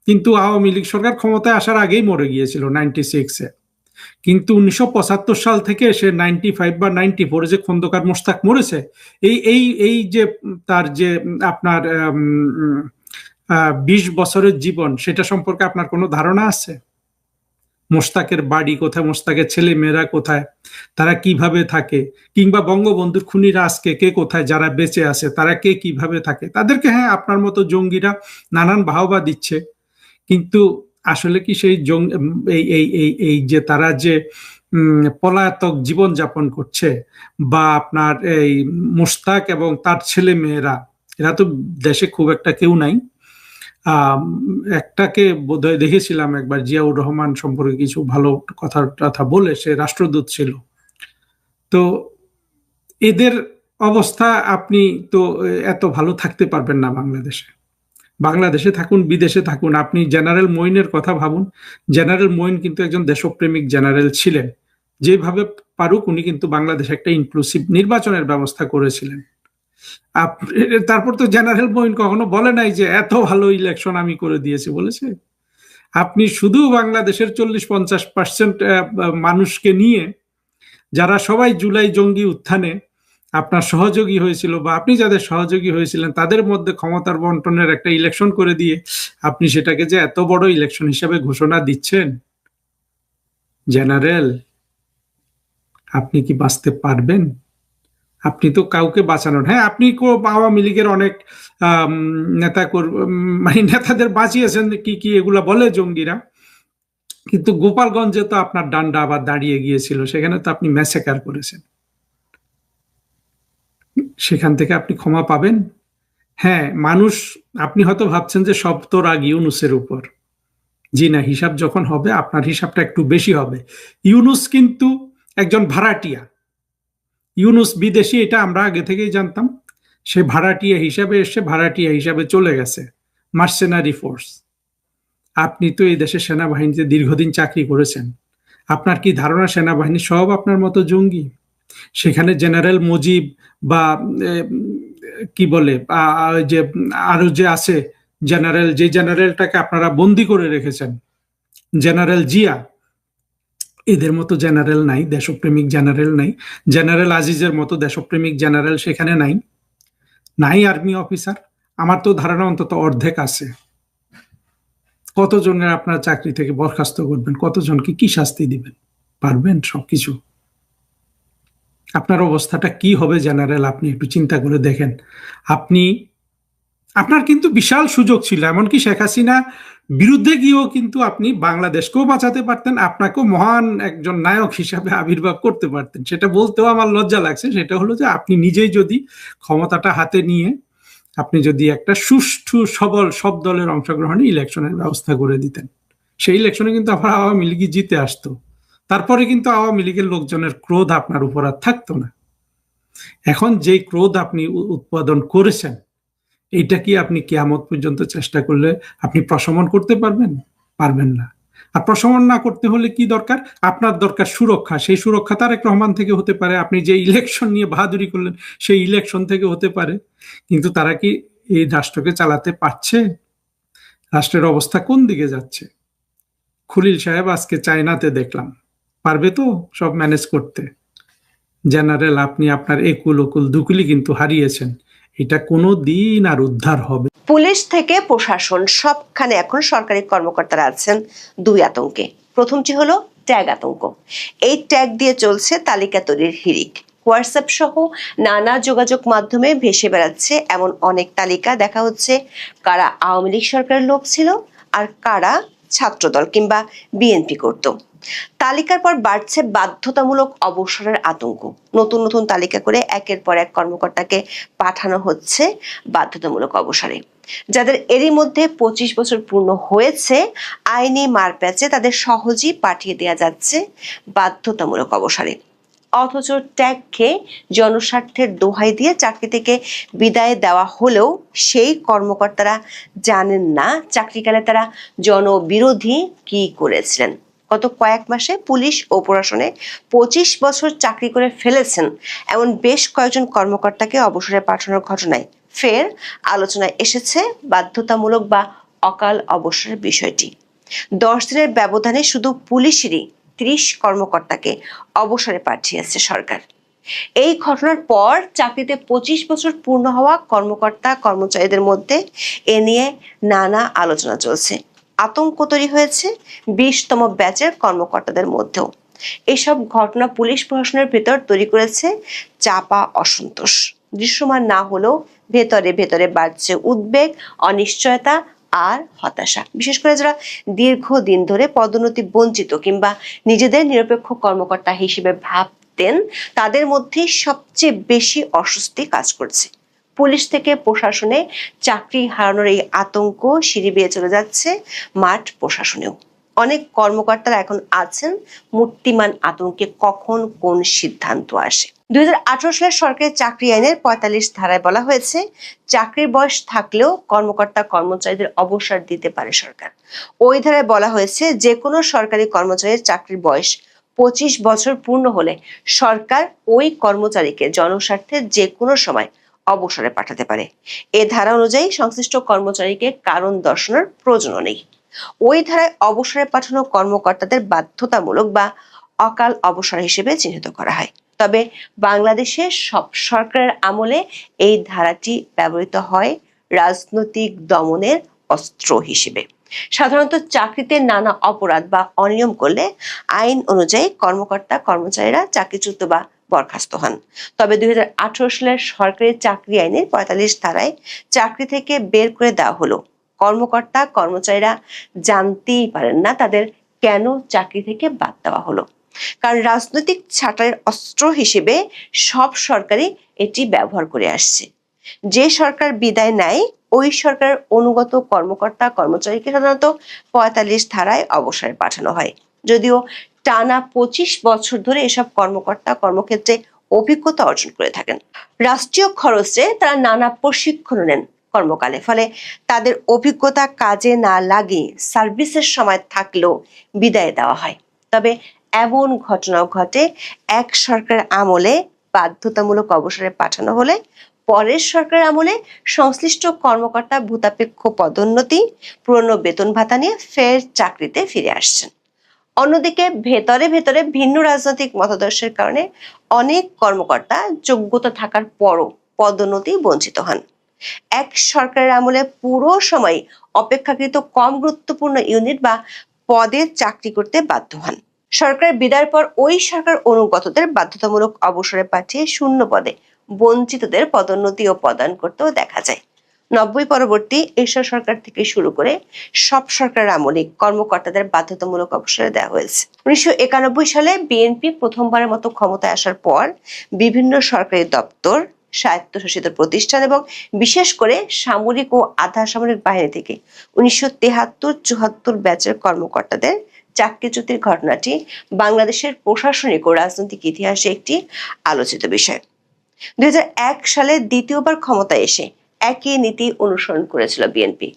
কিন্তু আওয়ামী লীগ সরকার ক্ষমতায় আসার আগেই মরে গিয়েছিল 96-এ, কিন্তু 1975 সাল থেকে সে 95 বা 94 যে খন্দকার মোশতাক মরেছে, এই এই এই যে তার যে আপনার 20 বছরের জীবন, সেটা সম্পর্কে আপনার কোনো ধারণা আছে? মোশতাকের বাড়ি কোথায়, মোশতাকের ছেলে মেয়েরা কোথায়, তারা কিভাবে থাকে, কিংবা বঙ্গবন্ধুর খুনিরা আজকে কে কোথায়, যারা বেঁচে আছে তারা কে কিভাবে থাকে? তাদেরকে হ্যাঁ আপনার মতো জঙ্গিরা নানান বাহবা দিচ্ছে, কিন্তু আসলে কি সেই এই এই এই এই যে তারা যে পলাতক জীবন যাপন করছে, বা আপনার এই মোশতাক এবং তার ছেলে মেয়েরা, এরা তো দেশে খুব একটা কেউ নাই। একটাকে বোধহয় দেখেছিলাম একবার, জিয়াউর রহমান সম্পর্কে কিছু ভালো কথা বলে, সে রাষ্ট্রদূত ছিল। তো এদের অবস্থা, আপনি তো এত ভালো থাকতে পারবেন না বাংলাদেশে। বাংলাদেশে থাকুন, বিদেশে থাকুন, আপনি জেনারেল মঈনের কথা ভাবুন। জেনারেল মঈন কিন্তু একজন দেশপ্রেমিক জেনারেল ছিলেন। যেভাবে পারুক উনি কিন্তু বাংলাদেশে একটা ইনক্লুসিভ নির্বাচনের ব্যবস্থা করেছিলেন। তারপর তো জেনারেল মঈন কখনো বলে নাই যে এত ভালো ইলেকশন আমি করে দিয়েছি, বলেছে? আপনি শুধু বাংলাদেশের 40-50% মানুষকে নিয়ে, যারা সবাই জুলাই জঙ্গি উত্থানে আপনার সহযোগী হয়েছিল, বা আপনি যাদের সহযোগী হয়েছিলেন, তাদের মধ্যে ক্ষমতার বন্টনের একটা ইলেকশন করে দিয়ে আপনি সেটাকে যে এত বড় ইলেকশন হিসেবে ঘোষণা দিচ্ছেন, জেনারেল আপনি কি বাঁচতে পারবেন? আপনি তো কাউকে বাঁচানোর, হ্যাঁ আপনি আওয়ামী লীগের অনেক নেতাদের বাঁচিয়েছেন, কি কি এগুলা বলে জঙ্গিরা, কিন্তু গোপালগঞ্জে তো আপনার ডান্ডা আবার দাঁড়িয়ে গিয়েছিল, সেখানে তো আপনি ম্যাসেকার করেছেন। সেখান থেকে আপনি ক্ষমা পাবেন? হ্যাঁ, মানুষ, আপনি হয়তো ভাবছেন যে সব তো রাগ ইউনুসের উপর। জি না, হিসাব যখন হবে আপনার হিসাবটা একটু বেশি হবে। ইউনুস কিন্তু একজন ভাড়াটিয়া। ইউনুস বিদেশি, এটা আমরা আগে থেকেই জানতাম। সে ভাড়াটিয়া হিসাবে এসে ভাড়াটিয়া হিসাবে চলে গেছে, মার্সেনারি ফোর্স। আপনি তো এই দেশের সেনাবাহিনীতে দীর্ঘদিন চাকরি করেছেন, আপনার কি ধারণা সেনাবাহিনী সব আপনার মতো জঙ্গি? সেখানে জেনারেল মুজিব বা কি বলে যে আরো যে আছে জেনারেল, যে জেনারেলটাকে আপনারা বন্দি করে রেখেছেন, জেনারেল জিয়া, এদের মতো জেনারেল নাই, দেশপ্রেমিক জেনারেল নাই। জেনারেল আজিজের মতো দেশপ্রেমিক জেনারেল সেখানে নাই। নাই আর্মি অফিসার, আমার তো ধারণা অন্তত অর্ধেক আছে। কতজনের আপনার চাকরি থেকে বরখাস্ত করবেন? কতজনকে কি শাস্তি দিবেন? পারবেন সবকিছু? আপনার অবস্থাটা কি হবে জেনারেল, আপনি একটু চিন্তা করে দেখেন। আপনার কিন্তু বিশাল সুযোগ ছিল, এমনকি শেখ হাসিনা বিরুদ্ধে গিয়েও কিন্তু আপনি বাংলাদেশকেও বাঁচাতে পারতেন, আপনাকেও মহান একজন নায়ক হিসাবে আবির্ভাব করতে পারতেন। সেটা বলতেও আমার লজ্জা লাগছে। সেটা হলো যে আপনি নিজেই যদি ক্ষমতাটা হাতে নিয়ে আপনি যদি একটা সুষ্ঠু সবল সব দলের অংশগ্রহণে ইলেকশনের ব্যবস্থা করে দিতেন, সেই ইলেকশনে কিন্তু আবার আওয়ামী লীগ জিতে আসতো। তারপরে কিন্তু আওয়ামী লীগের লোকজনের ক্রোধ আপনার উপর আর থাকতো না। এখন যে ক্রোধ আপনি উৎপাদন করেছেন, এইটা কি আপনি কিয়ামত পর্যন্ত চেষ্টা করলে আপনি প্রশমন করতে পারবেন? পারবেন না। আর প্রশমন না করতে হলে কি দরকার? আপনার দরকার সুরক্ষা। সেই সুরক্ষা তারেক রহমান থেকে হতে পারে, আপনি যে ইলেকশন নিয়ে বাহাদুরি করলেন সেই ইলেকশন থেকে হতে পারে। কিন্তু তারা কি এই রাষ্ট্রকে চালাতে পারছে? রাষ্ট্রের অবস্থা কোন দিকে যাচ্ছে? খলিল সাহেব আজকে চায়নাতে দেখলাম, পারবে তো সব ম্যানেজ করতে? জেনারেল, আপনি আপনার একুল ওকুল দুকুলি কিন্তু হারিয়েছেন। এটা কোনো দিন আর উদ্ধার হবে? পুলিশ থেকে প্রশাসন সবখানে এখন সরকারি কর্মকর্তারা আছেন দুই আতঙ্কে। প্রথমটি হলো ট্যাগ আতঙ্ক। এই ট্যাগ দিয়ে চলছে তালিকা তৈরির হিড়িক। হোয়াটসঅ্যাপ সহ নানা যোগাযোগ মাধ্যমে ভেসে বেড়াচ্ছে এমন অনেক তালিকা। দেখা হচ্ছে কারা আওয়ামী লীগ সরকারের লোক ছিল আর কারা ছাত্রদল কিংবা বিএনপি করত। তালিকার পর বাড়ছে বাধ্যতামূলক অবসরের আতঙ্ক। নতুন নতুন তালিকা করে একের পর এক কর্মকর্তাকে পাঠানো হচ্ছে বাধ্যতামূলক অবসরে। যাদের এরই মধ্যে 25 বছর পূর্ণ হয়েছে, আইনি মারপ্যাচে তাদের সহজেই পাঠিয়ে দেওয়া যাচ্ছে বাধ্যতামূলক অবসরে। অথচ ট্যাগ খেয়ে জনস্বার্থের দোহাই দিয়ে চাকরি থেকে বিদায় দেওয়া হলেও সেই কর্মকর্তারা জানেন না চাকরিকালে তারা জনবিরোধী কি করেছিলেন। গত কয়েক মাসে পুলিশ ও প্রশাসনে 25 বছর চাকরি করে ফেলেছেন এমন বেশ কয়েকজন কর্মকর্তাকে অবসরে পাঠানোর ঘটনায় ফের আলোচনায় এসেছে বাধ্যতামূলক বা অকাল অবসরের বিষয়টি। 10 দিনের ব্যবধানে শুধু পুলিশেরই 30 কর্মকর্তাকে অবসরে পাঠিয়েছে সরকার। এই ঘটনার পর চাকরিতে 25 বছর পূর্ণ হওয়া কর্মকর্তা কর্মচারীদের মধ্যে এ নিয়ে নানা আলোচনা চলছে। আতঙ্ক তৈরি হয়েছে 20তম ব্যাচের কর্মকর্তাদের মধ্যেও। এসব ঘটনা পুলিশ প্রশাসনের ভেতর তৈরি করেছে চাপা অসন্তোষ। দৃশ্যমান না হলেও ভেতরে ভেতরে বাড়ছে উদ্বেগ, অনিশ্চয়তা আর হতাশা। বিশেষ করে যারা দীর্ঘদিন ধরে পদোন্নতি বঞ্চিত কিংবা নিজেদের নিরপেক্ষ কর্মকর্তা হিসেবে ভাবতেন, তাদের মধ্যে সবচেয়ে বেশি অস্বস্তি কাজ করছে। পুলিশ থেকে প্রশাসনে চাকরি হারানোর এই আতঙ্ক সিঁড়ি বেয়ে চলে যাচ্ছে মাঠ প্রশাসনেও। অনেক কর্মকর্তারা এখন আছেন মূর্তিমান আতঙ্কে কখন কোন সিদ্ধান্ত আসে। 2018 সালের সরকারি চাকরি আইনের 45 ধারায় বলা হয়েছে, চাকরির বয়স থাকলেও কর্মকর্তা কর্মচারীদের অবসর দিতে পারে সরকার। ওই ধারায় বলা হয়েছে, যে কোনো সরকারি কর্মচারীর চাকরির বয়স 25 বছর পূর্ণ হলে সরকার ওই কর্মচারীকে জনস্বার্থে যে কোনো সময় অবসরে পাঠাতে পারে। এ ধারা অনুযায়ী সংশ্লিষ্ট কর্মচারীকে কারণ দর্শানোর প্রয়োজন নেই। ওই ধারায় অবসরে পাঠানো কর্মকর্তাদের বাধ্যতামূলক বা অকাল অবসর হিসেবে চিহ্নিত করা হয়। তবে বাংলাদেশে সব সরকারের আমলে এই ধারাটি ব্যবহৃত হয় রাজনৈতিক দমনের অস্ত্র হিসেবে। সাধারণত চাকরিতে নানা অপরাধ বা অনিয়ম করলে আইন অনুযায়ী কর্মকর্তা কর্মচারীরা চাকরিচ্যুত বা বরখাস্ত হন। তবে 2018 সালের সরকারি চাকরি আইনের 45 ধারায় চাকরি থেকে বের করে দেওয়া হলো। কর্মকর্তা কর্মচারীরা জানতেই পারেন না তাদের কেন চাকরি থেকে বাদ দেওয়া হলো, কারণ রাজনৈতিক ছাঁটাইয়ের অস্ত্র হিসেবে সব সরকারই এটি ব্যবহার করে আসছে। যে সরকার বিদায় নেয় ওই সরকারের অনুগত কর্মকর্তা কর্মচারীকে সাধারণত 45 ধারায় অবসরে পাঠানো হয়। যদিও টানা 25 বছর ধরে এসব কর্মকর্তা কর্মক্ষেত্রে অভিজ্ঞতা অর্জন করে থাকেন। রাষ্ট্রীয় খরচে তারা নানা প্রশিক্ষণ নেন কর্মকালে, ফলে তাদের অভিজ্ঞতা কাজে না লাগে সার্ভিসের সময় থাকলেও বিদায় দেওয়া হয়। তবে এমন ঘটনাও ঘটে, এক সরকারের আমলে বাধ্যতামূলক অবসরে পাঠানো হলে পরের সরকারের আমলে সংশ্লিষ্ট কর্মকর্তা ভূতাপেক্ষ পদোন্নতি, পুরনো বেতন ভাতা নিয়ে ফের চাকরিতে ফিরে আসছেন। অন্যদিকে ভেতরে ভেতরে ভিন্ন রাজনৈতিক মতাদর্শের কারণে অনেক কর্মকর্তা যোগ্যতা থাকার পরও পদোন্নতি বঞ্চিত হন। এক সরকারের আমলে পুরো সময় অপেক্ষাকৃত কম গুরুত্বপূর্ণ ইউনিট বা পদে চাকরি করতে বাধ্য হন। সরকারের বিদায়ের পর ওই সরকার অনুগতদের বাধ্যতামূলক অবসরে পাঠিয়ে শূন্য পদে বঞ্চিতদের পদোন্নতি ও প্রদান করতেও দেখা যায়। 90 পরবর্তী এরশাদ সরকার থেকে শুরু করে সব সরকারের আমলে কর্মকর্তাদের বাধ্যতামূলক অবসরে দেওয়া হয়েছে। 1991 সালে বিএনপি প্রথমবারের মতো ক্ষমতায় আসার পর বিভিন্ন সরকারি দপ্তর, স্বায়ত্তশাসিত প্রতিষ্ঠান এবং বিশেষ করে সামরিক ও আধা সামরিক বাহিনী থেকে 1973-74 ব্যাচের কর্মকর্তাদের চাকরিচ্যুতির ঘটনাটি বাংলাদেশের প্রশাসনিক ও রাজনৈতিক ইতিহাসে একটি আলোচিত বিষয়। 2001 সালে দ্বিতীয়বার ক্ষমতায় এসে একই নীতি অনুসরণ করেছিল বিএনপি।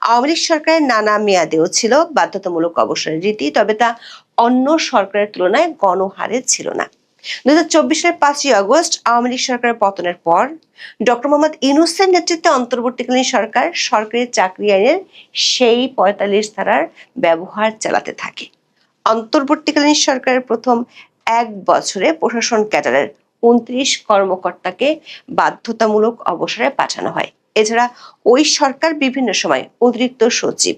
আওয়ামী লীগ সরকারের নানা মেয়াদেও ছিল বাধ্যতামূলক অবসরের রীতি, তবে তা অন্য সরকারের তুলনায় গণহারে ছিল না। 2024 সালের 5ই আগস্ট আওয়ামী লীগ সরকারের পতনের পর ডক্টর মোহাম্মদ ইউনূসের নেতৃত্বে অন্তর্বর্তীকালীন সরকার সরকারি চাকরি আইনের সেই 45 ধারার ব্যবহার চালাতে থাকে। অন্তর্বর্তীকালীন সরকারের প্রথম 1 বছরে প্রশাসন ক্যাডারের 29 কর্মকর্তাকে বাধ্যতামূলক অবসরে পাঠানো হয়। এছাড়া ওই সরকার বিভিন্ন সময় অতিরিক্ত সচিব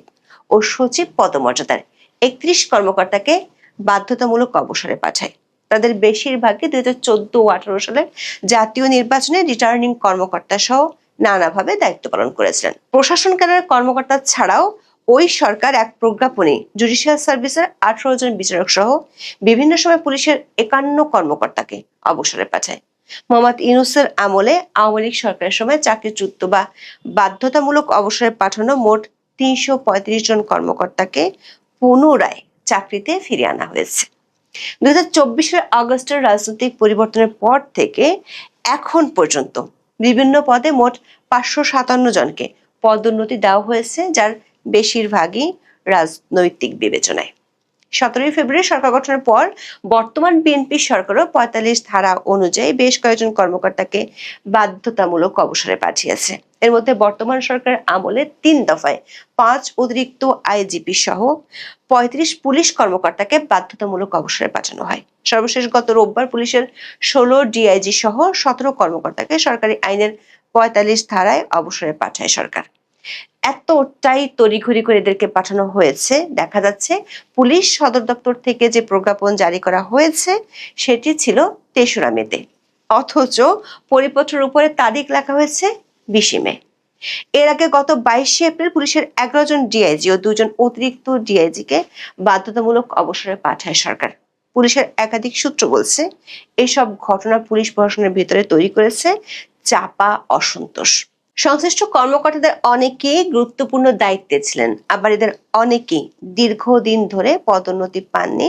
ও সচিব পদমর্যাদার 31 কর্মকর্তাকে বাধ্যতামূলক অবসরে পাঠায়। তাদের বেশিরভাগই 2014 ও 18 সালের জাতীয় নির্বাচনে রিটার্নিং কর্মকর্তা সহ নানাভাবে দায়িত্ব পালন করেছিলেন। প্রশাসন ক্যাডারের কর্মকর্তা ছাড়াও ওই সরকার এক প্রজ্ঞাপনে জুডিশিয়াল সার্ভিসের 18 জন বিচারক সহ বিভিন্ন সময় পুলিশের 51 কর্মকর্তাকে অবসরে পাঠায়। মোহাম্মদ ইউনূসের আমলে আওয়ামী লীগ সরকারের সময় চাকরিচ্যুত বা বাধ্যতামূলক অবসরে পাঠানো মোট 335 জন কর্মকর্তাকে পুনরায় চাকরিতে ফিরিয়ে আনা হয়েছে। 2024 সালের আগস্টের রাজনৈতিক পরিবর্তনের পর থেকে এখন পর্যন্ত বিভিন্ন পদে মোট 557 জনকে পদোন্নতি দেওয়া হয়েছে, যার বেশিরভাগই রাজনৈতিক বিবেচনায়। 17 ফেব্রুয়ারি সরকার গঠনের পর বর্তমান বিএনপি সরকারও 45 ধারা অনুযায়ী বেশ কয়েকজন কর্মকর্তাকে বাধ্যতামূলক অবসরে পাঠিয়েছে। এর মধ্যে বর্তমান সরকার আমলে 3 দফায় 5 অতিরিক্ত আইজিপি সহ 35 পুলিশ কর্মকর্তাকে বাধ্যতামূলক অবসরে পাঠানো হয়। সর্বশেষ গত রোববার পুলিশের 16 ডিআইজি সহ 17 কর্মকর্তাকে সরকারি আইনের 45 ধারায় অবসরে পাঠায় সরকার। এতটাই তড়িঘড়ি করে এদেরকে পাঠানো হয়েছে, দেখা যাচ্ছে পুলিশ সদর দপ্তর থেকে যে প্রজ্ঞাপন জারি করা হয়েছে সেটি ছিল 3রা মেতে, অথচ পরিপত্রের উপরে তারিখ লেখা হয়েছে 20 মে। এর আগে গত 22 এপ্রিল পুলিশের 11 জন ডিআইজি ও 2 জন অতিরিক্ত ডিআইজি কে বাধ্যতামূলক অবসরে পাঠায় সরকার। পুলিশের একাধিক সূত্র বলছে এসব ঘটনা পুলিশ প্রশাসনের ভিতরে তৈরি করেছে চাপা অসন্তোষ। সংশ্লিষ্ট কর্মকর্তাদের অনেকেই গুরুত্বপূর্ণ দায়িত্বে ছিলেন, আবার এদের অনেকেই দীর্ঘদিন ধরে পদোন্নতি পাননি,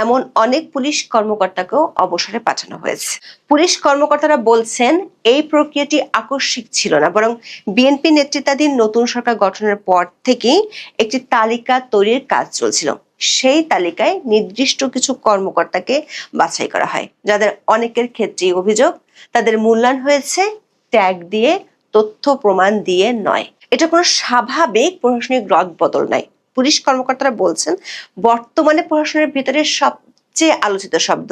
এমন অনেক পুলিশ কর্মকর্তাকেও অবসরে পাঠানো হয়েছে। পুলিশ কর্মকর্তারা বলছেন এই প্রক্রিয়াটি আকস্মিক ছিল না, বরং বিএনপি নেতৃত্বাধীন নতুন সরকার গঠনের পর থেকেই একটি তালিকা তৈরির কাজ চলছিল। সেই তালিকায় নির্দিষ্ট কিছু কর্মকর্তাকে বাছাই করা হয়, যাদের অনেকের ক্ষেত্রেই অভিযোগ তাদের মূল্যায়ন হয়েছে ট্যাগ দিয়ে, তথ্য প্রমাণ দিয়ে নয়। এটা কোনো স্বাভাবিক প্রশাসনিক রদবদল নাই। পুলিশ কর্মকর্তারা বলছেন বর্তমানে প্রশাসনের ভিতরে সবচেয়ে আলোচিত শব্দ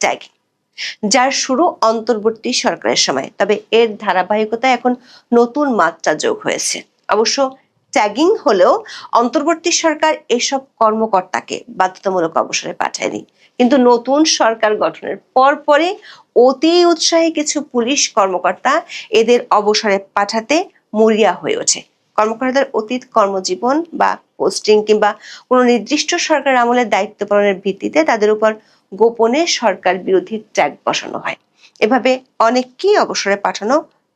ট্যাগিং, যার শুরু অন্তর্বর্তী সরকারের সময়, তবে এর ধারাবাহিকতায় এখন নতুন মাত্রা যোগ হয়েছে। অবশ্য ট্যাগিং হলেও অন্তর্বর্তী সরকার এসব কর্মকর্তাকে বাধ্যতামূলক অবসরে পাঠায়নি, কিন্তু নতুন সরকার গঠনের পরপরই অতি উৎসাহী কিছু পুলিশ কর্মকর্তা এদের অবসরে পাঠাতে মরিয়া হয়ে ওঠে। কর্মকর্তাদের অতীত কর্মজীবন বা পোস্টিং কিংবা কোনো নির্দিষ্ট সরকার আমলের দায়িত্ব পালনের ভিত্তিতে তাদের উপর গোপনে সরকার বিরোধী ট্যাগ বসানো হয়। এভাবে অনেককেই অবসরে পাঠানো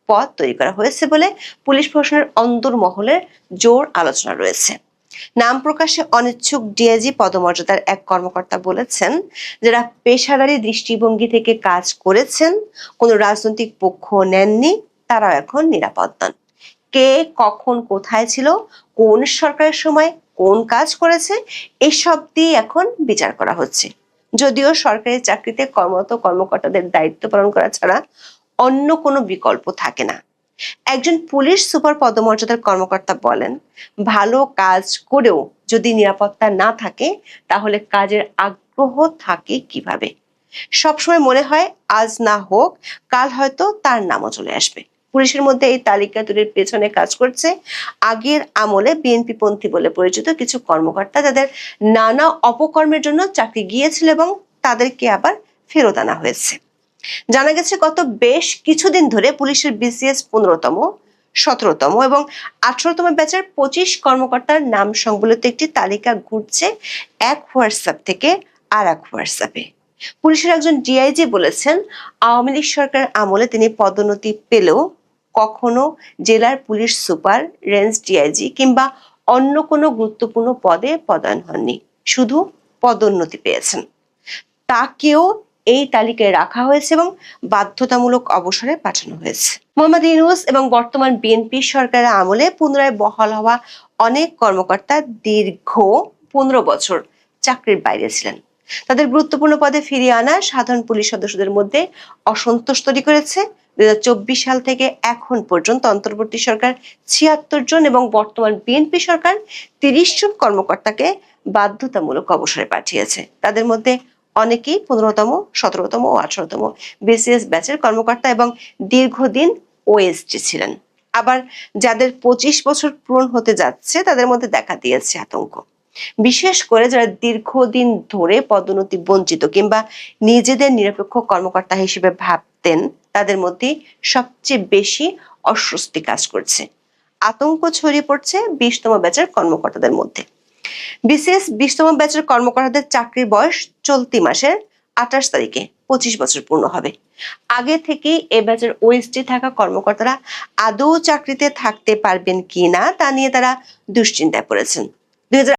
পদ তৈরি করা হয়েছে বলে পুলিশ প্রশাসনের অন্দরমহলের জোর আলোচনা রয়েছে। নাম প্রকাশে অনিচ্ছুক ডিআইজি পদমর্যাদার এক কর্মকর্তা বলেছেন, যারা পেশাদারি দৃষ্টিভঙ্গি থেকে কাজ করেছেন, কোনো রাজনৈতিক পক্ষ নেননি, তারাও এখন নিরাপদ নন। কে কখন কোথায় ছিল, কোন সরকারের সময় কোন কাজ করেছে, এসব দিয়ে এখন বিচার করা হচ্ছে। যদিও সরকারি চাকরিতে কর্মরত কর্মকর্তাদের দায়িত্ব পালন করা ছাড়া অন্য কোনো বিকল্প থাকে না। একজন পুলিশ সুপার পদমর্যাদার কর্মকর্তা বলেন, ভালো কাজ করেও যদি নিরাপত্তা না থাকে তাহলে কাজের আগ্রহ থাকে কিভাবে? সবসময় মনে হয় আজ না হোক কাল হয়তো তার নামও চলে আসবে। পুলিশের মধ্যে এই তালিকা তৈরির পেছনে কাজ করছে আগের আমলে বিএনপি পন্থী বলে পরিচিত কিছু কর্মকর্তা, যাদের নানা অপকর্মের জন্য চাকরি গিয়েছিল এবং তাদেরকে আবার ফেরত আনা হয়েছে। জানা গেছে গত বেশ কিছুদিন ধরে পুলিশের বিসিএস 15তম, 17তম এবং 18তম ব্যাচের 25 কর্মকর্তার নাম সংবলিত একটি তালিকা ঘুরছে এক হোয়াটসঅ্যাপ থেকে আর এক হোয়াটসঅ্যাপে। পুলিশের একজন ডিআইজি বলেছেন, আওয়ামী লীগ সরকার আমলে তিনি পদোন্নতি পেলেও কখনো জেলার পুলিশ সুপার, রেঞ্জ ডিআইজি কিংবা অন্য কোনো গুরুত্বপূর্ণ পদে পদায়ন হননি, শুধু পদোন্নতি পেয়েছেন তাকেও এই তালিকায় রাখা হয়েছে এবং বাধ্যতামূলক অবসরে পাঠানো হয়েছে। মোহাম্মদ ইউনূস এবং বর্তমান বিএনপি সরকারের আমলে পুনরায় বহাল হওয়া অনেক কর্মকর্তা দীর্ঘ 15 বছর চাকরির বাইরে ছিলেন। তাদের গুরুত্বপূর্ণ পদে ফিরিয়ে আনা সাধারণ পুলিশ সদস্যদের মধ্যে অসন্তোষ তৈরি করেছে। 2024 সাল থেকে এখন পর্যন্ত অন্তর্বর্তী সরকার 76 জন এবং বর্তমান বিএনপি সরকার 30 জন কর্মকর্তাকে বাধ্যতামূলক অবসরে পাঠিয়েছে। তাদের মধ্যে অনেকেই 15তম, 17তম ও 18তম বিসিএস ব্যাচের কর্মকর্তা এবং দীর্ঘদিন ওএসডি ছিলেন। আবার যাদের 25 বছর পূরণ হতে যাচ্ছে তাদের মধ্যে দেখা দিয়েছে আতঙ্ক, বিশেষ করে যারা দীর্ঘদিন ধরে পদোন্নতি বঞ্চিত কিংবা নিজেদের নিরপেক্ষ কর্মকর্তা হিসেবে ভাবতেন। তাদের মধ্যে সবচেয়ে বেশি অস্বস্তি কাজ করছে, আতঙ্ক ছড়িয়ে পড়ছে 20তম ব্যাচের কর্মকর্তাদের মধ্যে। বিসিএস 20তম ব্যাচের কর্মকর্তাদের চাকরির বয়স চলতি মাসের 28 তারিখে 25 বছর পূর্ণ হবে। আগে থেকেই এ ব্যাচের ওএসডি থাকা কর্মকর্তারা আদৌ চাকরিতে থাকতে পারবেন কিনা তা নিয়ে তারা দুশ্চিন্তায় পড়েছেন।